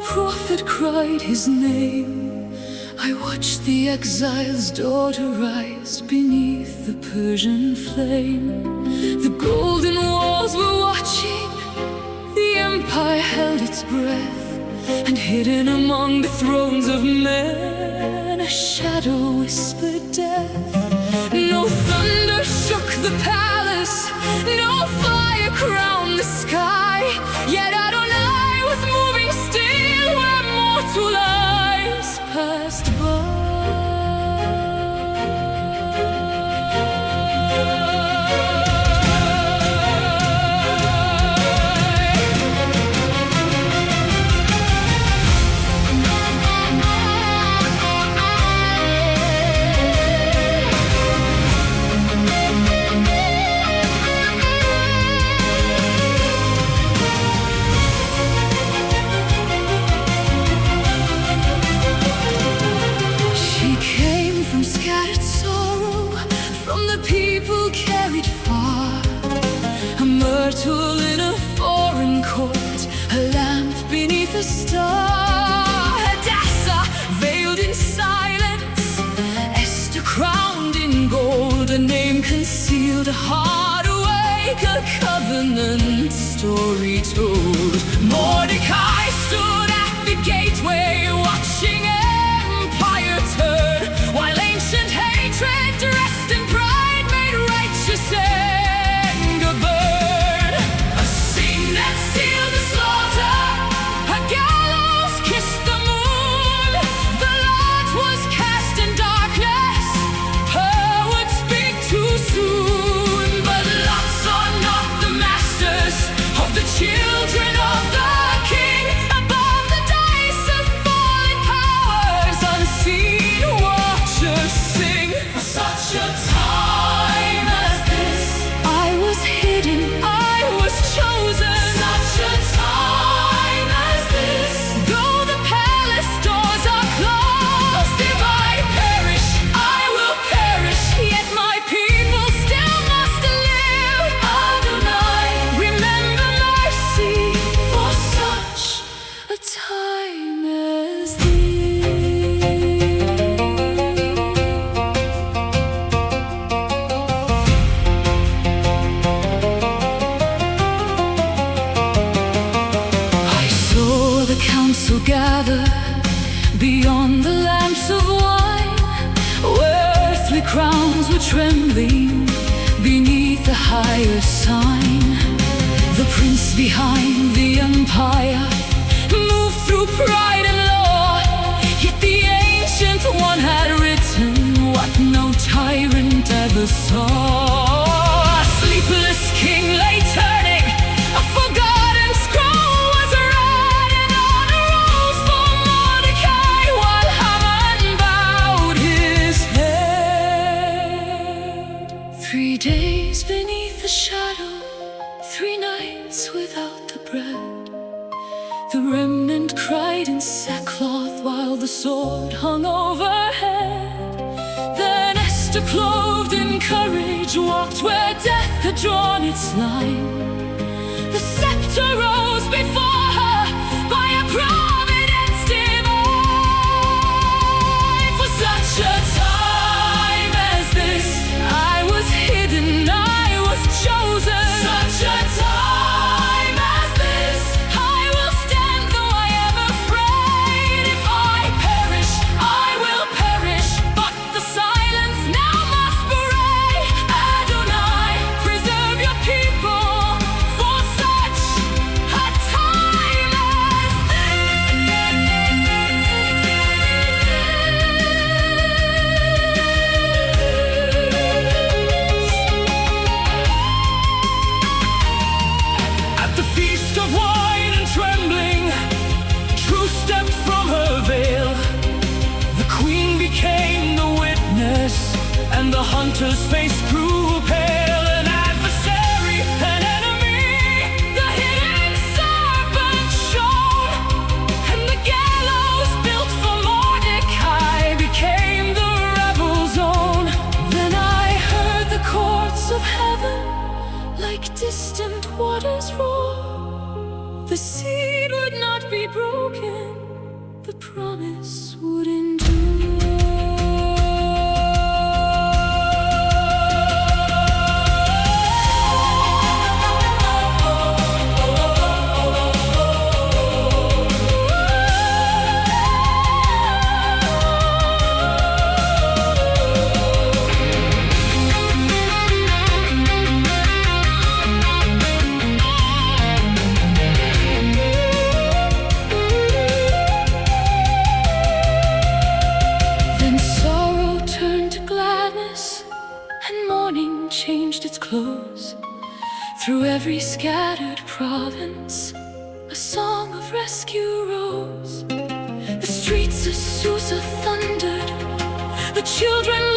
prophet cried his name, I watched the exile's daughter rise beneath the Persian flame. The golden walls were watching, the empire held its breath, and hidden among the thrones of men, a shadow whispered death. No thunder shook the palace, no fire crowned the sky, yet Adonai was moving still where mortal eyes passed by. Myrtle in a foreign court, a lamp beneath a star. Hadassah veiled in silence, Esther crowned in gold, a name concealed, a heart awake, a covenant story told. Mordecai stood at the gateway, watching empire turn, while ancient hatred dressed in pride made righteous anger burn. A scene that sealed the slaughter, a gallows kissed the moon. The lot was cast in darkness, her would speak too soon. But lots are not the masters of the children of the King. Above the dice of fallen powers, unseen watchers sing. For such a time as this, I was hidden, I was chosen. Such a time as this, though the palace doors are closed. If I perish, I will perish, yet my people still must live. Adonai, remember mercy for such a time as this. I saw the council gather beyond the lamps of wine, where earthly crowns were trembling beneath the higher sign. The prince behind the empire moved through pride and law, yet the ancient one had written what no tyrant ever saw. A sleepless king lay turning, a forgotten scroll was read, and honor rose for Mordecai while Haman bowed his head. 3 days beneath the shadow, 3 nights without the bread. The remnant cried in sackcloth while the sword hung overhead. Then Esther, clothed in courage, walked where death had drawn its line. The scepter rose before her by a providence divine. For such a time as this, I was hidden, I was chosen. Such a time as this, I will stand though I am afraid. If I perish, I will perish, but the silence now must bray. Adonai, preserve your people for such a time as At the feast of wine and trembling, truth stepped from her veil. The queen became the witness, and the hunter's face grew pale. An adversary, an enemy, the hidden serpent shone, and the gallows built for Mordecai became the rebel's own. Then I heard the courts of heaven like distant waters roar. The seed would not be broken, the promise would endure. And morning changed its clothes. Through every scattered province, a song of rescue rose. The streets of Susa thundered, the children